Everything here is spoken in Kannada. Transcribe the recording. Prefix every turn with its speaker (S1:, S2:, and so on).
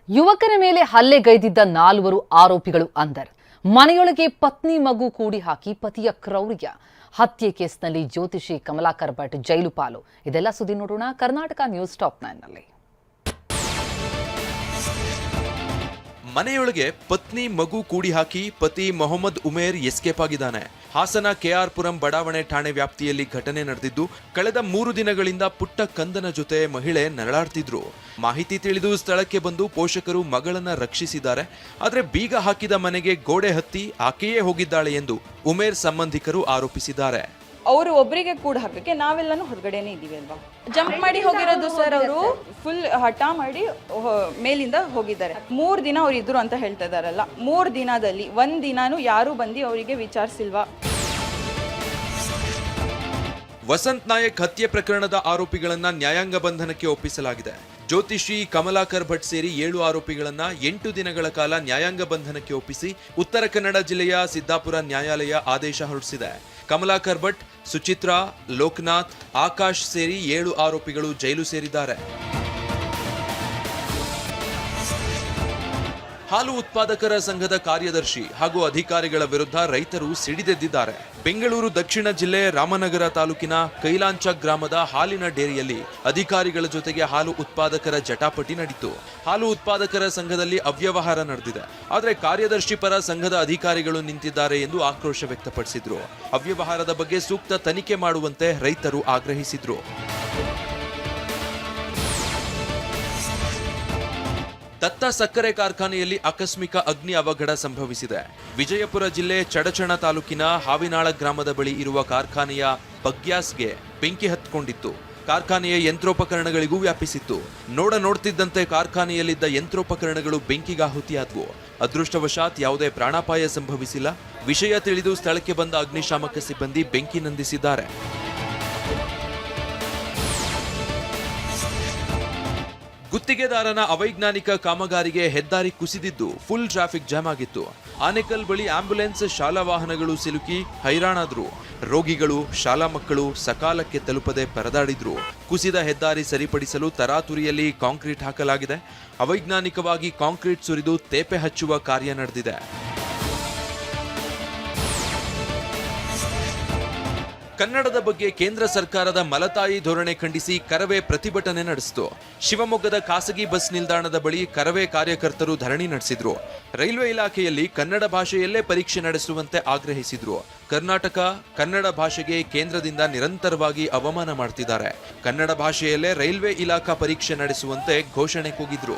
S1: ಯುವಕನ ಮೇಲೆ ಹಲ್ಲೆಗೈದಿದ್ದ 4 ಆರೋಪಿಗಳು ಅಂದರ್. ಮನೆಯೊಳಗೆ ಪತ್ನಿ ಮಗು ಕೂಡಿ ಹಾಕಿ ಪತಿಯ ಕ್ರೌರ್ಯ. ಹತ್ಯೆ ಕೇಸ್ನಲ್ಲಿ ಜ್ಯೋತಿಷಿ ಕಮಲಾಕರ್ ಭಟ್ ಜೈಲು ಪಾಲು. ಇದೆಲ್ಲ ಸುದ್ದಿ ನೋಡೋಣ ಕರ್ನಾಟಕ ನ್ಯೂಸ್ ಟಾಪ್ 9 ನಲ್ಲಿ.
S2: ಮನೆಯೊಳಗೆ ಪತ್ನಿ ಮಗು ಕೂಡಿ ಹಾಕಿ ಪತಿ ಮೊಹಮ್ಮದ್ ಉಮೇರ್ ಎಸ್ಕೇಪ್ ಆಗಿದ್ದಾನೆ. ಹಾಸನ ಕೆಆರ್ಪುರಂ ಬಡಾವಣೆ ಠಾಣೆ ವ್ಯಾಪ್ತಿಯಲ್ಲಿ ಘಟನೆ ನಡೆದಿದ್ದು, ಕಳೆದ 3 ದಿನಗಳಿಂದ ಪುಟ್ಟ ಕಂದನ ಜೊತೆ ಮಹಿಳೆ ನರಳಾಡ್ತಿದ್ರು. ಮಾಹಿತಿ ತಿಳಿದು ಸ್ಥಳಕ್ಕೆ ಬಂದು ಪೋಷಕರು ಮಗಳನ್ನ ರಕ್ಷಿಸಿದ್ದಾರೆ. ಆದರೆ ಬೀಗ ಹಾಕಿದ ಮನೆಗೆ ಗೋಡೆ ಹತ್ತಿ ಆಕೆಯೇ ಹೋಗಿದ್ದಾಳೆ ಎಂದು ಉಮೇರ್ ಸಂಬಂಧಿಕರು ಆರೋಪಿಸಿದ್ದಾರೆ.
S3: ಅವರು ಒಬ್ಬರಿಗೆ ಕೂಡ ಹಾಕಕ್ಕೆ ನಾವೆಲ್ಲನೂ ಹೊರಗಡೆನೇ ಇದ್ದೀವಿ ಅಲ್ವಾ. ಜಂಪ್ ಮಾಡಿ ಹೋಗಿರೋದು ಸರ್. ಅವರು ಫುಲ್ ಹಠ ಮಾಡಿ ಮೇಲಿಂದ ಹೋಗಿದ್ದಾರೆ. 3 ದಿನ ಅವ್ರು ಇದ್ರು ಅಂತ ಹೇಳ್ತಾ ಇದಾರಲ್ಲ. 3 ದಿನದಲ್ಲಿ 1 ದಿನಾನು ಯಾರು ಬಂದು ಅವರಿಗೆ ವಿಚಾರಿಸಿಲ್ವಾ?
S2: ವಸಂತ್ ನಾಯಕ್ ಹತ್ಯೆ ಪ್ರಕರಣದ ಆರೋಪಿಗಳನ್ನ ನ್ಯಾಯಾಂಗ ಬಂಧನಕ್ಕೆ ಒಪ್ಪಿಸಲಾಗಿದೆ. ಜ್ಯೋತಿಷಿ ಕಮಲಾಕರ್ ಭಟ್ ಸೇರಿ 7 ಆರೋಪಿಗಳನ್ನ 8 ದಿನಗಳ ಕಾಲ ನ್ಯಾಯಾಂಗ ಬಂಧನಕ್ಕೆ ಒಪ್ಪಿಸಿ ಉತ್ತರ ಕನ್ನಡ ಜಿಲ್ಲೆಯ ಸಿದ್ದಾಪುರ ನ್ಯಾಯಾಲಯ ಆದೇಶ ಹೊರಡಿಸಿದೆ. ಕಮಲಾಕರ್ ಭಟ್, ಸುಚಿತ್ರಾ, ಲೋಕನಾಥ್, ಆಕಾಶ್ ಸೇರಿ 7 ಆರೋಪಿಗಳು ಜೈಲು ಸೇರಿದ್ದಾರೆ. ಹಾಲು ಉತ್ಪಾದಕರ ಸಂಘದ ಕಾರ್ಯದರ್ಶಿ ಹಾಗೂ ಅಧಿಕಾರಿಗಳ ವಿರುದ್ಧ ರೈತರು ಸಿಡಿದೆದ್ದಿದ್ದಾರೆ. ಬೆಂಗಳೂರು ದಕ್ಷಿಣ ಜಿಲ್ಲೆ ರಾಮನಗರ ತಾಲೂಕಿನ ಕೈಲಾಂಚ ಗ್ರಾಮದ ಹಾಲಿನ ಡೇರಿಯಲ್ಲಿ ಅಧಿಕಾರಿಗಳ ಜೊತೆಗೆ ಹಾಲು ಉತ್ಪಾದಕರ ಜಟಾಪಟಿ ನಡೆಯಿತು. ಹಾಲು ಉತ್ಪಾದಕರ ಸಂಘದಲ್ಲಿ ಅವ್ಯವಹಾರ ನಡೆದಿದೆ. ಆದರೆ ಕಾರ್ಯದರ್ಶಿ ಪರ ಸಂಘದ ಅಧಿಕಾರಿಗಳು ನಿಂತಿದ್ದಾರೆ ಎಂದು ಆಕ್ರೋಶ ವ್ಯಕ್ತಪಡಿಸಿದ್ರು. ಅವ್ಯವಹಾರದ ಬಗ್ಗೆ ಸೂಕ್ತ ತನಿಖೆ ಮಾಡುವಂತೆ ರೈತರು ಆಗ್ರಹಿಸಿದ್ರು. ದತ್ತ ಸಕ್ಕರೆ ಕಾರ್ಖಾನೆಯಲ್ಲಿ ಆಕಸ್ಮಿಕ ಅಗ್ನಿ ಅವಘಡ ಸಂಭವಿಸಿದೆ. ವಿಜಯಪುರ ಜಿಲ್ಲೆ ಚಡಚಣ ತಾಲೂಕಿನ ಹಾವಿನಾಳ ಗ್ರಾಮದ ಬಳಿ ಇರುವ ಕಾರ್ಖಾನೆಯ ಬಗ್ಯಾಸ್ಗೆ ಬೆಂಕಿ ಹತ್ತಿಕೊಂಡಿತ್ತು. ಕಾರ್ಖಾನೆಯ ಯಂತ್ರೋಪಕರಣಗಳಿಗೂ ವ್ಯಾಪಿಸಿತ್ತು. ನೋಡ್ತಿದ್ದಂತೆ ಕಾರ್ಖಾನೆಯಲ್ಲಿದ್ದ ಯಂತ್ರೋಪಕರಣಗಳು ಬೆಂಕಿಗಾಹುತಿಯಾದವು. ಅದೃಷ್ಟವಶಾತ್ ಯಾವುದೇ ಪ್ರಾಣಾಪಾಯ ಸಂಭವಿಸಿಲ್ಲ. ವಿಷಯ ತಿಳಿದು ಸ್ಥಳಕ್ಕೆ ಬಂದ ಅಗ್ನಿಶಾಮಕ ಸಿಬ್ಬಂದಿ ಬೆಂಕಿ ನಂದಿಸಿದ್ದಾರೆ. ಗುತ್ತಿಗೆದಾರನ ಅವೈಜ್ಞಾನಿಕ ಕಾಮಗಾರಿಗೆ ಹೆದ್ದಾರಿ ಕುಸಿದಿದ್ದು ಫುಲ್ ಟ್ರಾಫಿಕ್ ಜಾಮ್ ಆಗಿತ್ತು. ಆನೇಕಲ್ ಬಳಿ ಆಂಬ್ಯುಲೆನ್ಸ್, ಶಾಲಾ ವಾಹನಗಳು ಸಿಲುಕಿ ಹೈರಾಣಾದ್ರು. ರೋಗಿಗಳು, ಶಾಲಾ ಮಕ್ಕಳು ಸಕಾಲಕ್ಕೆ ತಲುಪದೆ ಪರದಾಡಿದ್ರು. ಕುಸಿದ ಹೆದ್ದಾರಿ ಸರಿಪಡಿಸಲು ತರಾತುರಿಯಲ್ಲಿ ಕಾಂಕ್ರೀಟ್ ಹಾಕಲಾಗಿದೆ. ಅವೈಜ್ಞಾನಿಕವಾಗಿ ಕಾಂಕ್ರೀಟ್ ಸುರಿದು ತೇಪೆ ಹಚ್ಚುವ ಕಾರ್ಯ ನಡೆದಿದೆ. ಕನ್ನಡದ ಬಗ್ಗೆ ಕೇಂದ್ರ ಸರ್ಕಾರದ ಮಲತಾಯಿ ಧೋರಣೆ ಖಂಡಿಸಿ ಕರವೇ ಪ್ರತಿಭಟನೆ ನಡೆಸಿತು. ಶಿವಮೊಗ್ಗದ ಖಾಸಗಿ ಬಸ್ ನಿಲ್ದಾಣದ ಬಳಿ ಕರವೇ ಕಾರ್ಯಕರ್ತರು ಧರಣಿ ನಡೆಸಿದ್ರು. ರೈಲ್ವೆ ಇಲಾಖೆಯಲ್ಲಿ ಕನ್ನಡ ಭಾಷೆಯಲ್ಲೇ ಪರೀಕ್ಷೆ ನಡೆಸುವಂತೆ ಆಗ್ರಹಿಸಿದ್ರು. ಕರ್ನಾಟಕ ಕನ್ನಡ ಭಾಷೆಗೆ ಕೇಂದ್ರದಿಂದ ನಿರಂತರವಾಗಿ ಅವಮಾನ ಮಾಡ್ತಿದ್ದಾರೆ. ಕನ್ನಡ ಭಾಷೆಯಲ್ಲೇ ರೈಲ್ವೆ ಇಲಾಖಾ ಪರೀಕ್ಷೆ ನಡೆಸುವಂತೆ ಘೋಷಣೆ ಕೂಗಿದ್ರು.